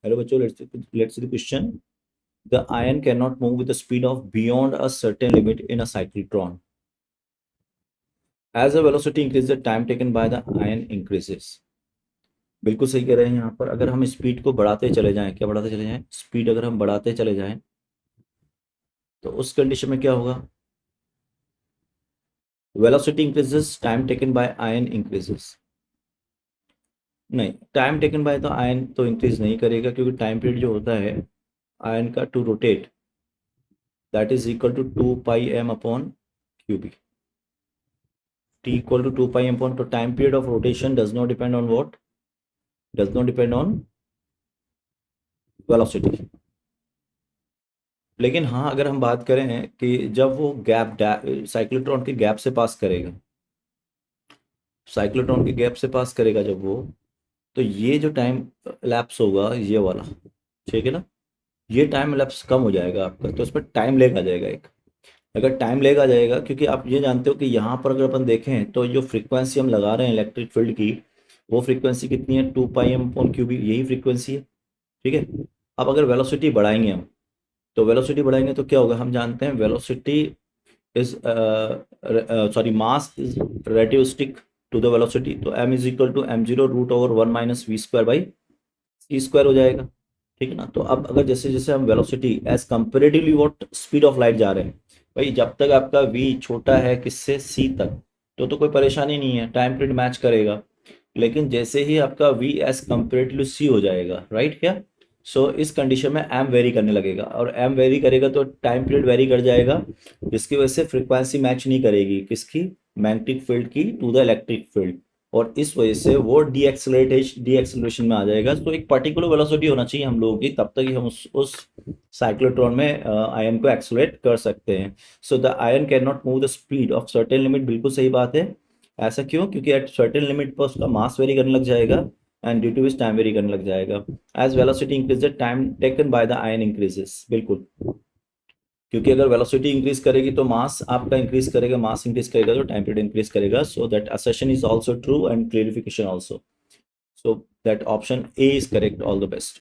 Hello बच्चों, let's see the question. The ion can not move with the speed of beyond a certain limit in a cyclotron. As the velocity increase the time taken by the ion increases. बिल्कुल सही कह रहे हैं यहाँ पर. अगर हम speed को बढ़ाते चले जाएं, क्या बढ़ाते चले जाएं, स्पीड अगर हम बढ़ाते चले जाएं तो उस कंडीशन में क्या होगा, velocity increases, time taken bye ion increases. नहीं, टाइम टेकन बाय तो आयन तो इंक्रीज नहीं करेगा, क्योंकि टाइम पीरियड जो होता है आयन का to rotate, that is equal to 2 pi m upon q B. t equal to 2 pi m upon, तो time period of rotation does not depend on what, does not depend on velocity. लेकिन हाँ, अगर हम बात करें कि जब वो गैप साइक्लोट्रॉन के गैप से पास करेगा, साइक्लोट्रॉन के गैप से पास करेगा जब वो, तो ये जो टाइम लैप्स होगा ये वाला, ठीक है ना, ये टाइम लैप्स कम हो जाएगा आपका, तो उस पर टाइम लेग आ जाएगा एक. अगर टाइम लेग आ जाएगा, क्योंकि आप ये जानते हो कि यहाँ पर अगर अपन देखें तो जो फ्रीक्वेंसी हम लगा रहे हैं इलेक्ट्रिक फील्ड की, वो फ्रीक्वेंसी कितनी है, 2 पाई m अपॉन क्यूबी, यही फ्रीक्वेंसी है. ठीक है. अब अगर वेलोसिटी बढ़ाएंगे हम, तो वेलोसिटी बढ़ाएंगे तो क्या होगा, हम जानते हैं velocity is sorry mass is relativistic to the velocity, तो m is equal to m0√1 - v² हो जाएगा. ठीक है ना. तो अब अगर जैसे जैसे हम velocity as comparatively what speed of light जा रहे हैं, भाई जब तक आपका v छोटा है किससे, c तक, तो कोई परेशानी नहीं है, टाइम पीरियड मैच करेगा. लेकिन जैसे ही आपका v एज कंपेरेटिवली c हो जाएगा, राइट क्या, सो इस कंडीशन में m वेरी करने लगेगा, और m वेरी करेगा तो टाइम पीरियड वेरी कर जाएगा, जिसकी वजह से फ्रीक्वेंसी मैच नहीं करेगी किसकी, मैग्नेटिक फील्ड की टू द इलेक्ट्रिक फील्ड, और इस वजह से वो डी एक्सेलरेशन में आ जाएगा. तो एक पर्टिकुलर वेलोसिटी होना चाहिए हम लोगों की, तब तक ही हम उस साइक्लोट्रॉन में आयन को एक्सेलरेट कर सकते हैं. So the ion can not move the speed of certain limit, बिल्कुल सही बात है. ऐसा क्यों, क्योंकि एट सर्टेन लिमिट पर उसका मास वेरी करने लग जाएगा, and due to which time vary करने लग जाएगा. As velocity increase the time taken by the ion increases. बिल्कुल, क्योंकि अगर वेलोसिटी इंक्रीज करेगी तो मास आपका इंक्रीज करेगा, मास इंक्रीज करेगा तो टाइम पीरियड इंक्रीज करेगा. So that assertion is also true and clarification also. So that option A is correct. All the best.